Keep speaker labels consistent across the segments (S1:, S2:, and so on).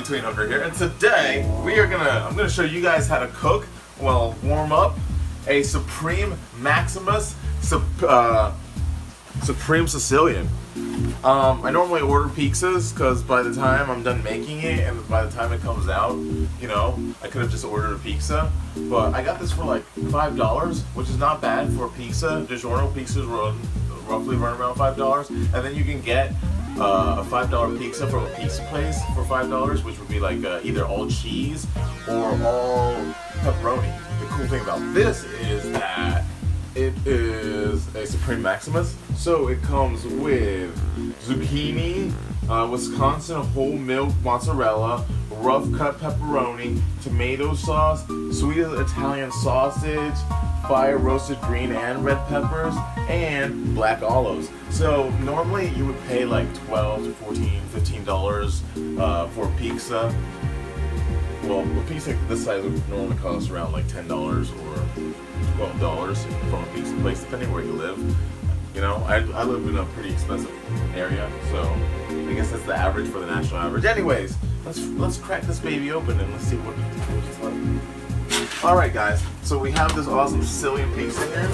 S1: Between over here, and today I'm gonna show you guys how to cook, well, warm up a Supreme Maximus Supreme Sicilian. I normally order pizzas because by the time I'm done making it and by the time it comes out, you know, I could have just ordered a pizza. But I got this for like $5, which is not bad for a pizza. DiGiorno pizzas roughly run around $5, and then you can get a $5 pizza from a pizza place for $5, which would be like either all cheese or all pepperoni. The cool thing about this is that it is a Supreme Maximus, so it comes with zucchini, Wisconsin whole milk mozzarella, rough cut pepperoni, tomato sauce, sweet Italian sausage, fire roasted green and red peppers, and black olives. So normally you would pay like $12 to $14, $15 for a pizza. Well, a pizza this size would normally cost around like $10 or $12 from a pizza place, depending where you live. You know, I live in a pretty expensive area, so I guess that's the average for the national average. Anyways, let's crack this baby open and let's see what it's like. All right, guys. So we have this awesome Sicilian pizza here.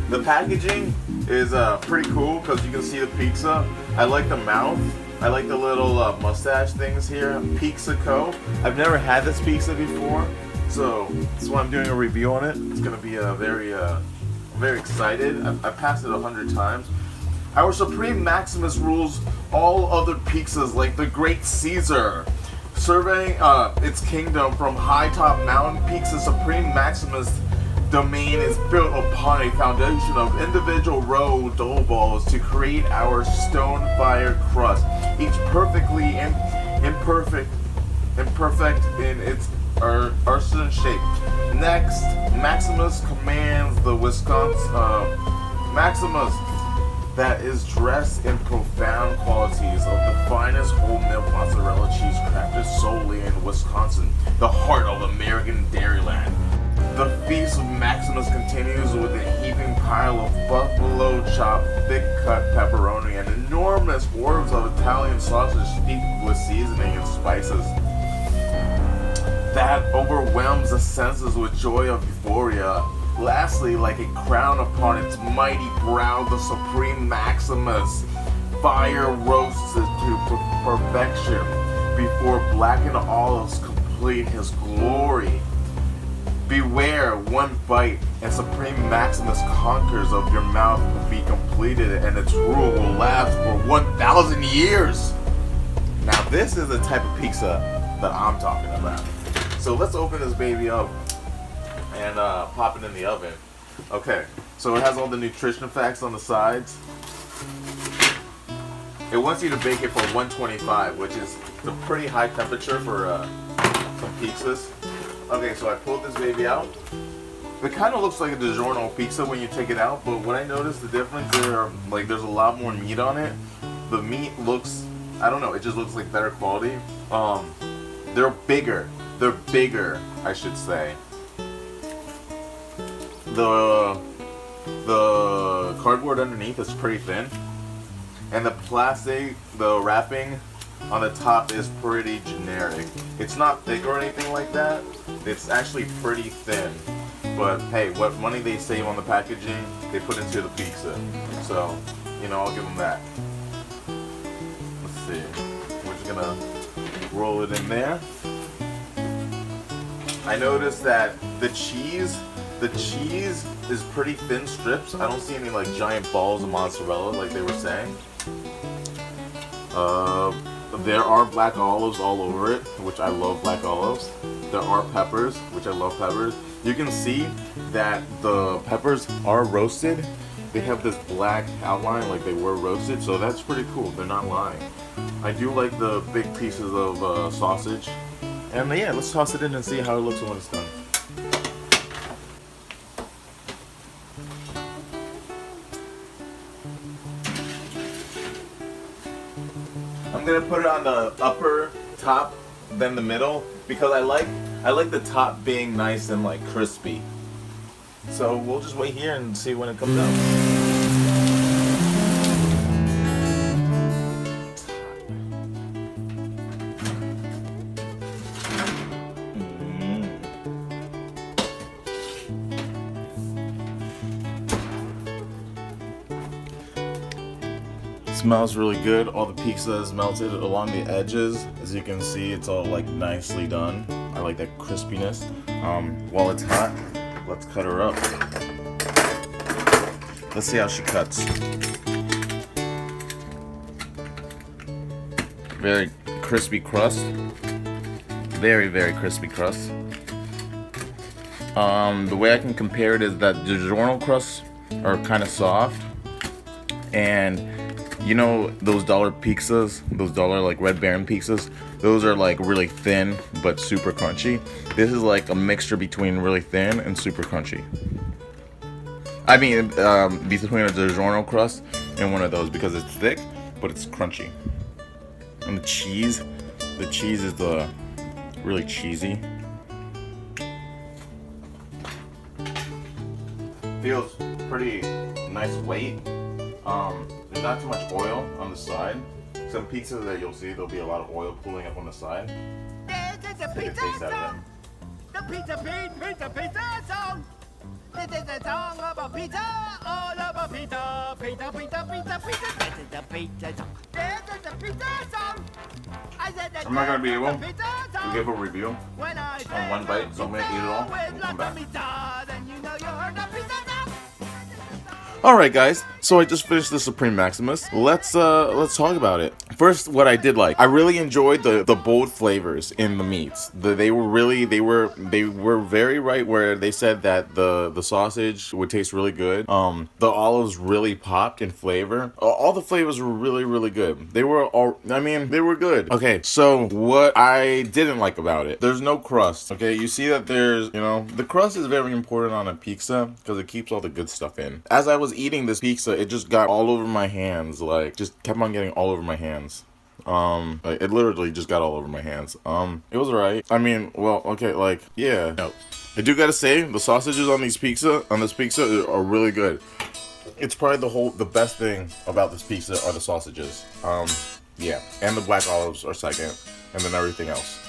S1: The packaging is pretty cool because you can see the pizza. I like the mouth. I like the little mustache things here. Pizza Co. I've never had this pizza before, so that's why I'm doing a review on it. It's gonna be I'm very excited. I passed it 100 times. Our Supreme Maximus rules all other pizzas like the Great Caesar. Surveying its kingdom from high top mountain peaks, the Supreme Maximus domain is built upon a foundation of individual row dough balls to create our stone fire crust, each perfectly imperfect in its artisan shape. Next, Maximus commands the Maximus that is dressed in profound qualities of the finest whole milk mozzarella cheese crafted solely in Wisconsin, the heart of American Dairyland. The feast of Maximus continues with a heaping pile of buffalo chopped, thick-cut pepperoni and enormous orbs of Italian sausage steeped with seasoning and spices that overwhelms the senses with joy of euphoria. Lastly, like a crown upon its mighty brow, the Supreme Maximus fire roasts it to perfection before blackened olives complete his glory. Beware, one bite and Supreme Maximus conquers of your mouth will be completed and its rule will last for 1,000 years. Now this is the type of pizza that I'm talking about. So let's open this baby up and pop it in the oven. Okay, so it has all the nutrition facts on the sides. It wants you to bake it for 125, which is a pretty high temperature for some pizzas. Okay, so I pulled this baby out. It kind of looks like a DiGiorno pizza when you take it out, but what I noticed the difference there, like there's a lot more meat on it. The meat looks, I don't know, it just looks like better quality. They're bigger, I should say. The cardboard underneath is pretty thin, and the plastic, the wrapping on the top is pretty generic. It's not thick or anything like that. It's actually pretty thin. But hey, what money they save on the packaging, they put into the pizza. So, you know, I'll give them that. Let's see. We're just gonna roll it in there. I noticed that the cheese is pretty thin strips. I don't see any like giant balls of mozzarella like they were saying. There are black olives all over it, which I love black olives. There are peppers, which I love peppers. You can see that the peppers are roasted. They have this black outline like they were roasted, so that's pretty cool. They're not lying. I do like the big pieces of sausage. And yeah, let's toss it in and see how it looks when it's done. I'm gonna put it on the upper top, then the middle, because I like the top being nice and like crispy. So we'll just wait here and see when it comes out. Smells really good. All the pizza is melted along the edges. As you can see, it's all like nicely done. I like that crispiness. While it's hot, let's cut her up. Let's see how she cuts. Very crispy crust. Very, very crispy crust. The way I can compare it is that DiGiorno crusts are kind of soft, and you know those dollar pizzas, those dollar like Red Baron pizzas, those are like really thin but super crunchy. This is like a mixture between really thin and super crunchy. I mean, between a DiGiorno crust and one of those, because it's thick but it's crunchy. And the cheese is really cheesy. Feels pretty nice weight. There's not too much oil on the side. Some pizzas that you'll see, there'll be a lot of oil pooling up on the side. Take a taste out of it.
S2: The pizza song. This is a song about pizza, all about pizza. Pizza, pizza, pizza, pizza. This is the pizza song. This is the pizza song. I said that.
S1: I'm not gonna be able to give a review on one bite, so I'm gonna eat it all and we'll come back.
S2: Then you know you heard the pizza song.
S1: Alright guys, so I just finished the Supreme Maximus. Let's talk about it. First, what I did like. I really enjoyed the bold flavors in the meats. They were very right where they said that the sausage would taste really good. The olives really popped in flavor. All the flavors were really, really good. They were good. Okay, so what I didn't like about it, there's no crust. Okay, you see that there's, the crust is very important on a pizza because it keeps all the good stuff in. As I was eating this pizza, it just got all over my hands, like just kept on getting all over my hands. Like, it literally just got all over my hands. It was alright. I mean, well, okay, like, yeah. No. I do gotta say, the sausages on this pizza are really good. It's probably the best thing about this pizza are the sausages. Yeah, and the black olives are second, and then everything else.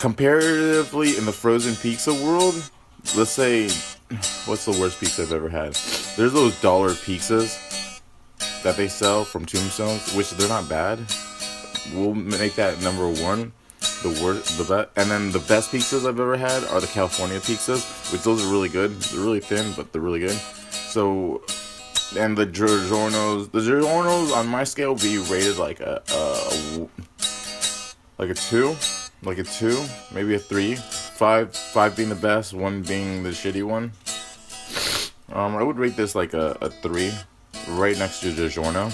S1: Comparatively, in the frozen pizza world, let's say, what's the worst pizza I've ever had? There's those dollar pizzas that they sell from Tombstones, which they're not bad. We'll make that number one. The best, and then the best pizzas I've ever had are the California pizzas, which those are really good. They're really thin, but they're really good. So, and the DiGiornos on my scale would be rated like a 2, maybe a 3, 5 being the best, 1 being the shitty one. I would rate this like a 3, right next to DiGiorno.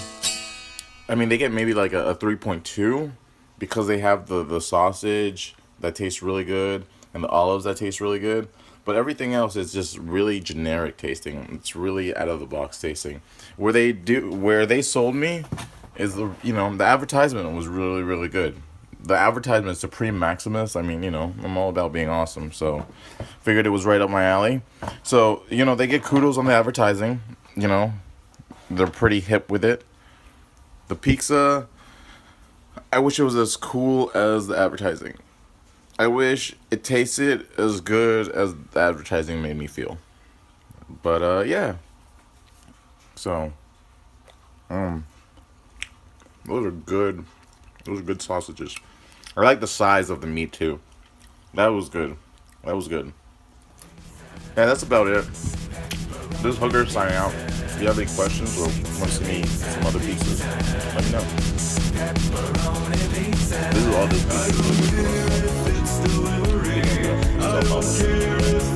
S1: I mean, they get maybe like a 3.2 because they have the sausage that tastes really good and the olives that taste really good. But everything else is just really generic tasting. It's really out of the box tasting. Where they sold me is the advertisement was really, really good. The advertisement, Supreme Maximus, I mean, I'm all about being awesome, so figured it was right up my alley. So, they get kudos on the advertising, they're pretty hip with it. The pizza, I wish it was as cool as the advertising. I wish it tasted as good as the advertising made me feel. But, yeah. So, those are good sausages. I like the size of the meat too. That was good. Yeah, that's about it. This is Hooker signing out. If you have any questions or want to see me some other pieces, let me know. This is all this pizza.